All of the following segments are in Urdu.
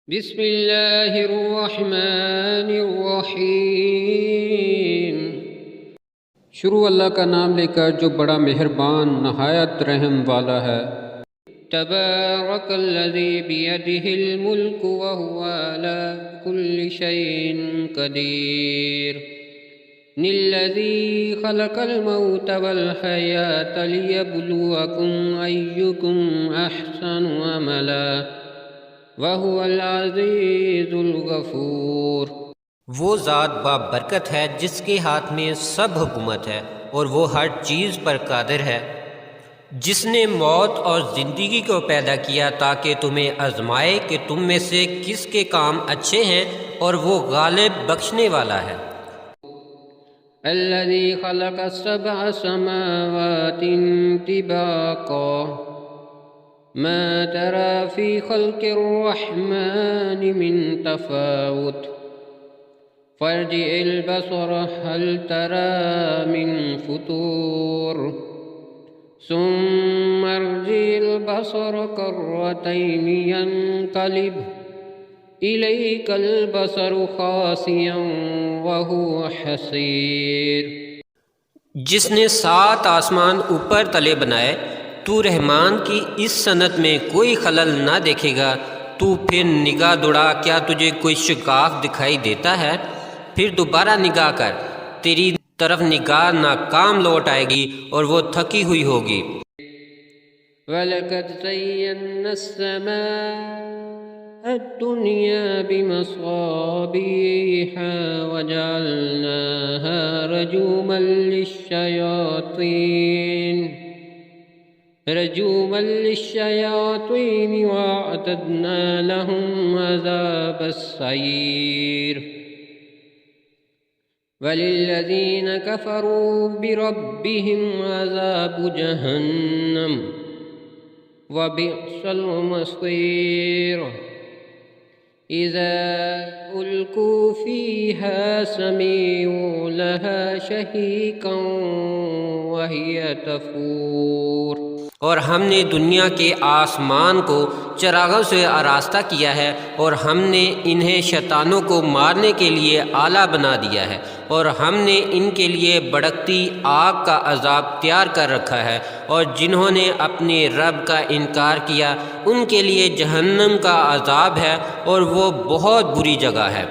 بسم اللہ الرحمن الرحیم۔ شروع اللہ کا نام لے کر جو بڑا مہربان نہایت رحم والا ہے۔ تبارک الذی بیدہ الملک وہو علی کل شیء قدیر۔ الذی خلق الموت والحیاة لیبلوکم ایکم احسن عملا وَهُوَ الْعَزِيزُ الْغَفُورُ۔ وہ ذات بابرکت ہے جس کے ہاتھ میں سب حکومت ہے اور وہ ہر چیز پر قادر ہے، جس نے موت اور زندگی کو پیدا کیا تاکہ تمہیں آزمائے کہ تم میں سے کس کے کام اچھے ہیں، اور وہ غالب بخشنے والا ہے۔ الذي خلق سبع سماوات طباقا ما ترى في خلق الرحمن من تفاوت فارجع البصر هل ترى من فطور ثم ارجع البصر كرتين ينقلب إليك البصر خاسئا وهو حسير۔ جس نے 7 آسمان اوپر تلے بنائے، تو رحمان کی اس صنعت میں کوئی خلل نہ دیکھے گا۔ تو پھر نگاہ دوڑا، کیا تجھے کوئی شگاف دکھائی دیتا ہے؟ پھر دوبارہ نگاہ کر، تیری طرف نگاہ ناکام لوٹ آئے گی اور وہ تھکی ہوئی ہوگی۔ وَلَقَدْ زَيَّنَّا السَّمَاءَ الدُّنْيَا بِمَصَابِيحَ وَجَعَلْنَاهَا رُجُومًا لِلشَّيَاطِينِ وَأَعْتَدْنَا لَهُمْ عَذَابَ السَّعِيرِ۔ وَلِلَّذِينَ كَفَرُوا بِرَبِّهِمْ عَذَابُ جَهَنَّمَ وَبِئْسَ الْمَصِيرُ۔ إِذَا أُلْقُوا فِيهَا سَمِعُوا لَهَا شَهِيقًا وَهِيَ تَفُورُ۔ اور ہم نے دنیا کے آسمان کو چراغوں سے آراستہ کیا ہے، اور ہم نے انہیں شیطانوں کو مارنے کے لیے آلہ بنا دیا ہے، اور ہم نے ان کے لیے بھڑکتی آگ کا عذاب تیار کر رکھا ہے، اور جنہوں نے اپنے رب کا انکار کیا ان کے لیے جہنم کا عذاب ہے، اور وہ بہت بری جگہ ہے۔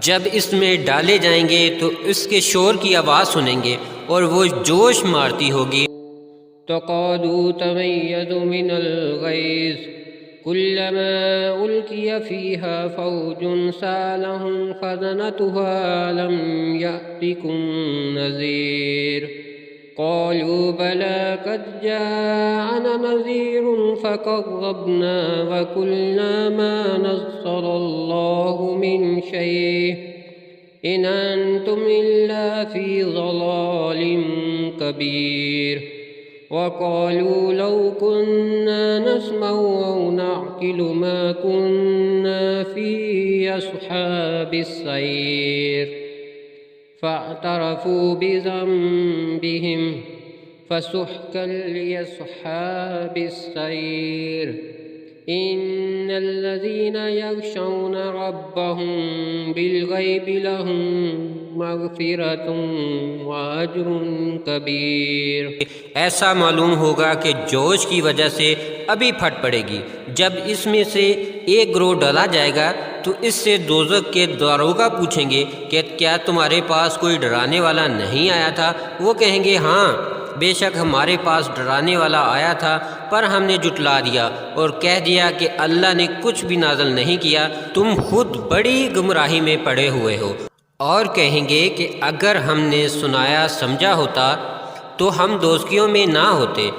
جب اس میں ڈالے جائیں گے تو اس کے شور کی آواز سنیں گے، اور وہ جوش مارتی ہوگی۔ تَكَادُ تَمَيَّزُ مِنَ الْغَيْظِ كُلَّمَا أُلْقِيَ فِيهَا فَوْجٌ سَأَلَهُمْ خَزَنَتُهَا أَلَمْ يَأْتِكُمْ نَذِيرٌ قَالُوا بَلَىٰ قَدْ جَاءَنَا نَذِيرٌ فَكَذَّبْنَا وَقُلْنَا مَا نَزَّلَ اللَّهُ مِن شَيْءٍ إِنْ أَنْتُمْ إِلَّا فِي ضَلَالٍ كَبِيرٍ۔ وَقَالُوا لَوْ كُنَّا نَسْمَعُ أَوْ نَعْقِلُ مَا كُنَّا فِي أَصْحَابِ السَّعِيرِ فَاعْتَرَفُوا بِذَنبِهِمْ فَسُحْقًا لِّأَصْحَابِ السَّعِيرِ۔ إِنَّ الَّذِينَ يَخْشَوْنَ رَبَّهُم بِالْغَيْبِ لَهُم مَغْفِرَةٌ وَأَجْرٌ كَبِيرٌ۔ ایسا معلوم ہوگا کہ جوش کی وجہ سے ابھی پھٹ پڑے گی۔ جب اس میں سے ایک گروہ ڈالا جائے گا تو اس سے دوزخ کے داروغہ پوچھیں گے کہ کیا تمہارے پاس کوئی ڈرانے والا نہیں آیا تھا؟ وہ کہیں گے ہاں، بے شک ہمارے پاس ڈرانے والا آیا تھا، پر ہم نے جھٹلا دیا اور کہہ دیا کہ اللہ نے کچھ بھی نازل نہیں کیا، تم خود بڑی گمراہی میں پڑے ہوئے ہو۔ اور کہیں گے کہ اگر ہم نے سنایا سمجھا ہوتا تو ہم دوزخیوں میں نہ ہوتے۔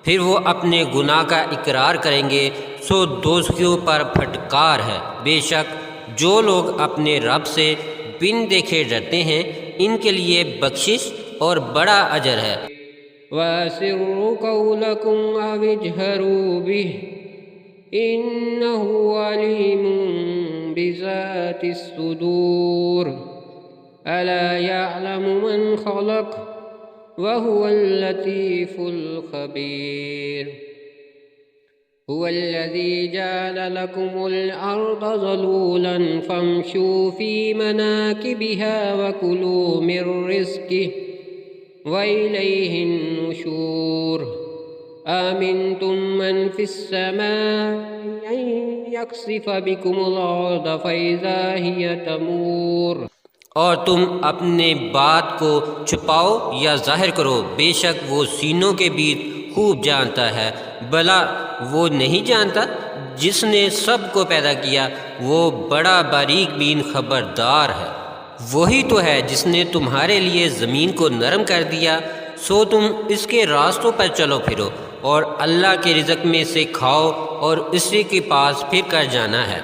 پھر وہ اپنے گناہ کا اقرار کریں گے، سو دوزخیوں پر پھٹکار ہے۔ بے شک جو لوگ اپنے رب سے بن دیکھے ڈرتے ہیں ان کے لیے بخشش اور بڑا اجر ہے۔ وَأَسِرُّوا قَوْلَكُمْ أَوِ اجْهَرُوا بِهِ إِنَّهُ عَلِيمٌ بِذَاتِ الصُّدُورِ أَلَا يَعْلَمُ مَنْ خَلَقَ وَهُوَ اللَّطِيفُ الْخَبِيرُ۔ هو الذي جعل لكم الأرض ذلولا فامشوا في مناكبها وكلوا من رزقه وإليه النشور آمنتم من في السماء أن يخسف بكم الأرض فإذا هي تمور۔ اور تم اپنے بات کو چھپاؤ یا ظاہر کرو، بے شک وہ سینوں کے بیچ خوب جانتا ہے۔ بھلا وہ نہیں جانتا؟ جس نے سب کو پیدا کیا وہ بڑا باریک بین خبردار ہے۔ وہی تو ہے جس نے تمہارے لیے زمین کو نرم کر دیا، سو تم اس کے راستوں پر چلو پھرو، اور اللہ کے رزق میں سے کھاؤ اور اسی کے پاس پھر کر جانا ہے۔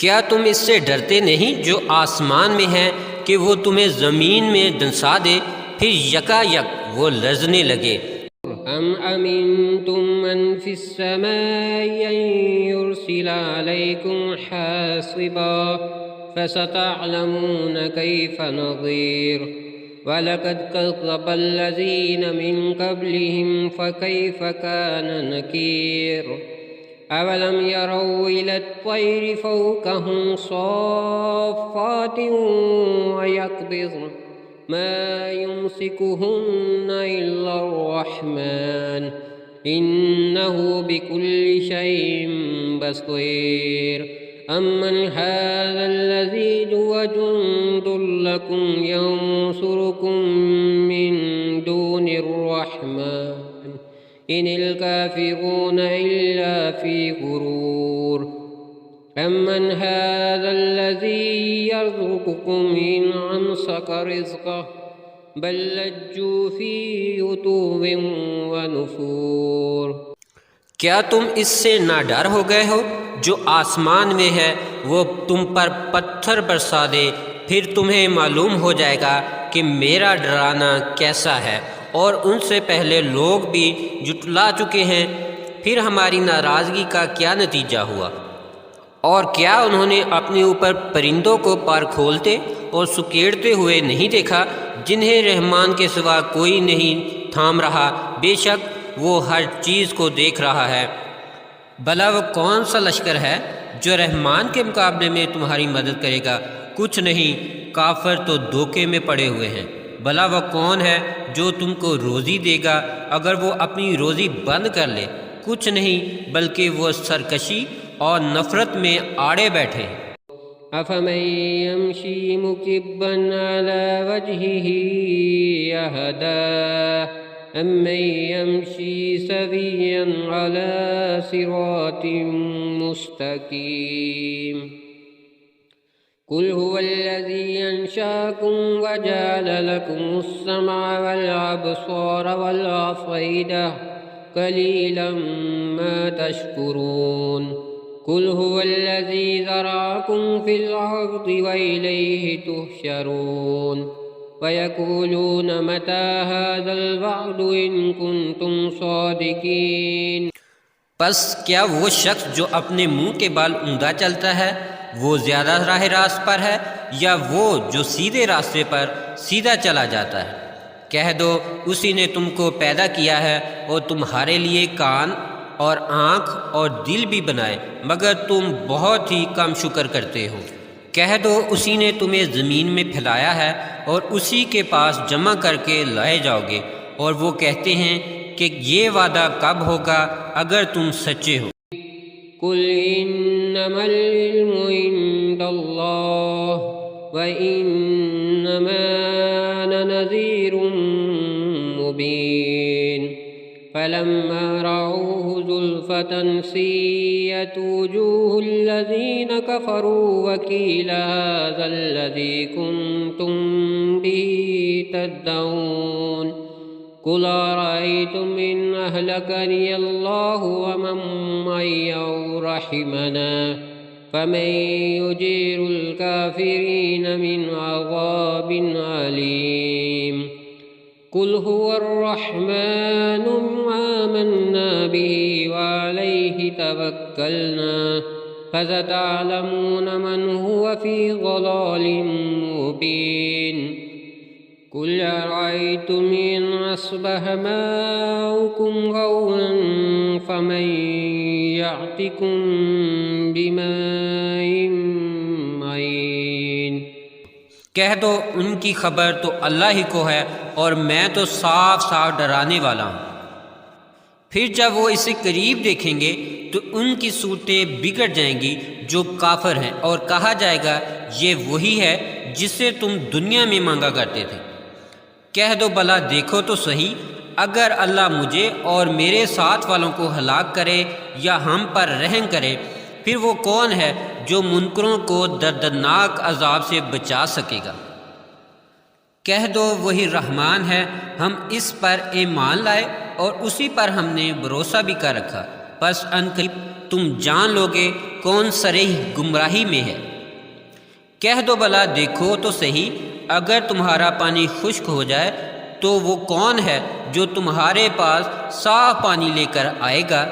کیا تم اس سے ڈرتے نہیں جو آسمان میں ہے کہ وہ تمہیں زمین میں دنسا دے، پھر یکا یک وہ لرزنے لگے؟ ام امنتم من فی السماء ان یرسل علیکم حاصبا فستعلمون کیف نظیر وَلَقَدْ كَذَّبَ الَّذِينَ مِن قَبْلِهِمْ فَكَيْفَ كَانَ نَكِيرِ أَوَلَمْ يَرَوْا إِلَى الطَّيْرِ فَوْقَهُمْ صَافَّاتٍ وَيَقْبِضْنَ مَا يُمْسِكُهُنَّ إِلَّا الرَّحْمَنُ إِنَّهُ بِكُلِّ شَيْءٍ بَصِيرٌ أَمَّنْ هَذَا الَّذِي هُوَ جُندٌ لَكُمْ يَنصُرُكُم مِّن دُونِ الرَّحْمَنِ إِنِ الْكَافِرُونَ إِلَّا فِي غُرُورٍ أَمَّنْ هَذَا الَّذِي يَرْزُقُكُمْ إِنْ أَمْسَكَ رِزْقَهُ بَل لَّجُّوا فِي عُتُوٍّ وَنُفُورٍ۔ کیا تم اس سے ناڈر ہو گئے ہو؟ جو آسمان میں ہے وہ تم پر پتھر برسا دے، پھر تمہیں معلوم ہو جائے گا کہ میرا ڈرانا کیسا ہے۔ اور ان سے پہلے لوگ بھی جھٹلا چکے ہیں، پھر ہماری ناراضگی کا کیا نتیجہ ہوا؟ اور کیا انہوں نے اپنے اوپر پرندوں کو پر کھولتے اور سکیڑتے ہوئے نہیں دیکھا، جنہیں رحمان کے سوا کوئی نہیں تھام رہا؟ بے شک وہ ہر چیز کو دیکھ رہا ہے۔ بھلا وہ کون سا لشکر ہے جو رحمان کے مقابلے میں تمہاری مدد کرے گا؟ کچھ نہیں، کافر تو دھوکے میں پڑے ہوئے ہیں۔ بھلا وہ کون ہے جو تم کو روزی دے گا اگر وہ اپنی روزی بند کر لے؟ کچھ نہیں، بلکہ وہ سرکشی اور نفرت میں آڑے بیٹھے ہیں۔ أَفَمَن يَمْشِي مُكِبًّا عَلَى وَجْهِهِ أَهْدَىٰ أَمَّن يَمْشِي سَوِيًّا عَلَى صِرَاطٍ مُّسْتَقِيمٍ قُلْ هُوَ الَّذِي أَنشَأَكُمْ وَجَعَلَ لَكُمُ السَّمْعَ وَالْأَبْصَارَ وَالْأَفْئِدَةَ قَلِيلًا مَّا تَشْكُرُونَ قُلْ هُوَ الَّذِي ذَرَأَكُمْ فِي الْأَرْضِ وَإِلَيْهِ تُحْشَرُونَ وَيَقُولُونَ مَتَىٰ هَٰذَا الْوَعْدُ إِن كُنتُمْ صَادِقِينَ۔ پس کیا وہ شخص جو اپنے منہ کے بال اوندا چلتا ہے وہ زیادہ راہ راست پر ہے، یا وہ جو سیدھے راستے پر سیدھا چلا جاتا ہے؟ کہہ دو اسی نے تم کو پیدا کیا ہے اور تمہارے لیے کان اور آنکھ اور دل بھی بنائے، مگر تم بہت ہی کم شکر کرتے ہو۔ کہہ دو اسی نے تمہیں زمین میں پھیلایا ہے اور اسی کے پاس جمع کر کے لائے جاؤ گے، اور وہ کہتے ہیں کہ یہ وعدہ کب ہوگا اگر تم سچے ہو۔ قُلْ إِنَّمَا الْعِلْمُ عِندَ اللَّهِ وَإِنَّمَا أَنَا نَذِيرٌ مُّبِينٌ فَلَمَّا رَأَوْهُ زُلْفَةً سِيئَتْ وُجُوهُ الَّذِينَ كَفَرُوا وَقِيلَ هَٰذَا الَّذِي كُنتُم بِهِ تَدَّعُونَ قُلْ أَرَأَيْتُمْ إِنْ أَهْلَكَنِيَ اللَّهُ وَمَن مَّعِيَ أَوْ رَحِمَنَا فَمَن يُجِيرُ الْكَافِرِينَ مِنْ عَذَابٍ أَلِيمٍ قُلْ هُوَ الرَّحْمَٰنُ آمَنَّا بِهِ وَعَلَيْهِ تَوَكَّلْنَا فَسَتَعْلَمُونَ مَنْ هُوَ فِي ضَلَالٍ مُّبِينٍ قل أرأيتم إن أصبح ماؤكم غورا فمن يأتكم بماء معين۔ کہہ دو ان کی خبر تو اللہ ہی کو ہے اور میں تو صاف صاف ڈرانے والا ہوں۔ پھر جب وہ اسے قریب دیکھیں گے تو ان کی صورتیں بگڑ جائیں گی جو کافر ہیں، اور کہا جائے گا یہ وہی ہے جسے تم دنیا میں مانگا کرتے تھے۔ کہہ دو بھلا دیکھو تو صحیح، اگر اللہ مجھے اور میرے ساتھ والوں کو ہلاک کرے یا ہم پر رحم کرے، پھر وہ کون ہے جو منکروں کو دردناک عذاب سے بچا سکے گا؟ کہہ دو وہی رحمان ہے، ہم اس پر ایمان لائے اور اسی پر ہم نے بھروسہ بھی کر رکھا، پس ان قریب تم جان لوگے کون صریح گمراہی میں ہے۔ کہہ دو بھلا دیکھو تو صحیح، اگر تمہارا پانی خشک ہو جائے تو وہ کون ہے جو تمہارے پاس صاف پانی لے کر آئے گا؟